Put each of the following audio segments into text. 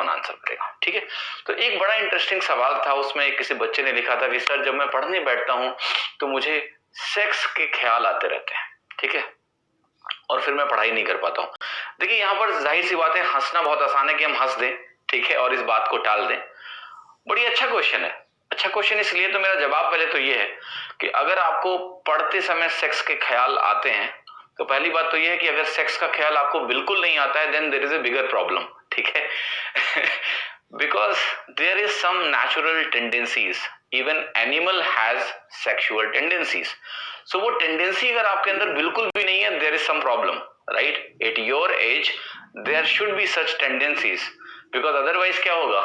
कौन आंसर करेगा, ठीक है। तो एक बड़ा इंटरेस्टिंग सवाल था, उसमें किसी बच्चे ने लिखा था कि सर जब मैं पढ़ने बैठता हूं तो मुझे सेक्स के ख्याल आते रहते हैं, ठीक है, और फिर मैं पढ़ाई नहीं कर पाता हूं। देखिए यहां पर जाहिर सी बात है, हंसना बहुत आसान है कि हम हंस दें, ठीक है, और इस बात को टाल दें। बड़ी अच्छा क्वेश्चन है। अच्छा क्वेश्चन इसलिए, तो मेरा जवाब पहले तो ये है कि अगर आपको पढ़ते समय सेक्स के ख्याल आते हैं तो पहली बात तो ये है कि अगर सेक्स का ख्याल आपको बिल्कुल नहीं आता है then there is a bigger problem, ठीक है। Because there is some natural tendencies, even animal has sexual tendencies. So वो टेंडेंसी अगर आपके अंदर बिल्कुल भी नहीं है, there is some problem, right. At your age there should be such tendencies, because otherwise क्या होगा,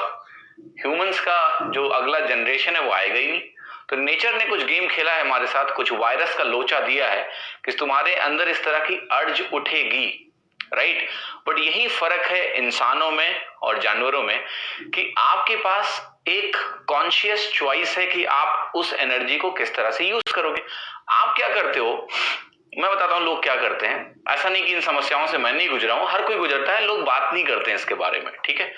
ह्यूमंस का जो अगला जनरेशन है वो आएगा ही नहीं। तो नेचर ने कुछ गेम खेला है हमारे साथ, कुछ वायरस का लोचा दिया है कि तुम्हारे अंदर इस तरह की अर्ज उठेगी, राइट। बट यही फर्क है इंसानों में और जानवरों में कि आपके पास एक कॉन्शियस चॉइस है कि आप उस एनर्जी को किस तरह से यूज करोगे। आप क्या करते हो, मैं बताता हूं लोग क्या करते हैं। ऐसा नहीं कि इन समस्याओं से मैं नहीं गुजरा हूं, हर कोई गुजरता है, लोग बात नहीं करते हैं इसके बारे में, ठीक है,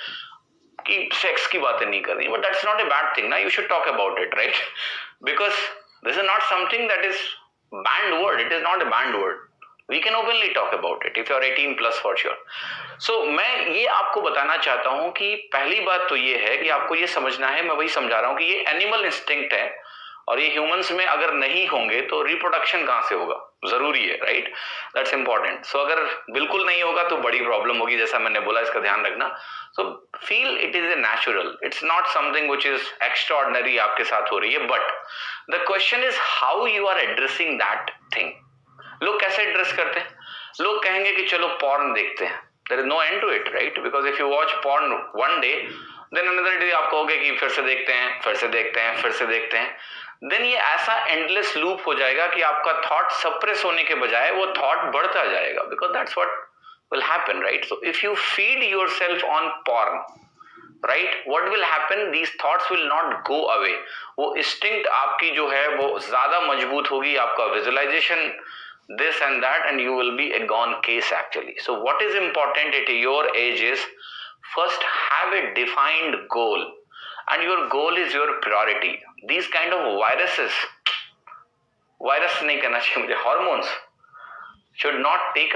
कि सेक्स की बातें नहीं करनी, but that's not a bad thing ना, you should talk about it, right, because this is not something that is banned word, it is not a banned word, we can openly talk about it if you are 18 plus for sure. So मैं ये आपको बताना चाहता हूं कि पहली बात तो ये है कि आपको ये समझना है, मैं वही समझा रहा हूं कि ये एनिमल इंस्टिंक्ट है और ये ह्यूमंस में अगर नहीं होंगे तो रिप्रोडक्शन कहां से होगा, जरूरी है, राइट, दैट्स इंपॉर्टेंट। सो अगर बिल्कुल नहीं होगा तो बड़ी प्रॉब्लम होगी, जैसा मैंने बोला, इसका ध्यान रखना। So feel it is a natural, it's not something which is extraordinary आपके साथ हो रही है, but the question is how you are addressing that thing. लोग कैसे एड्रेस करते हैं, लोग कहेंगे कि चलो पॉर्न देखते हैं, there is no end to it, right, because if you watch porn one day then another day आप कहोगे कि फिर से देखते हैं, फिर से देखते हैं, फिर से देखते हैं, देन ये ऐसा एंडलेस लूप हो जाएगा कि आपका थॉट सप्रेस होने के बजाय वो थॉट बढ़ता जाएगा, because that's what will happen, right. So if you feed yourself on porn, right, what will happen, these thoughts will not go away, वो instinct आपकी जो है वो ज्यादा मजबूत होगी, आपका visualization this and that, and you will be a gone case actually. So what is important at your age is first have a defined goal, and your goal is your priority. These kind of viruses, virus नहीं कहना चाहिए मुझे, hormones should not take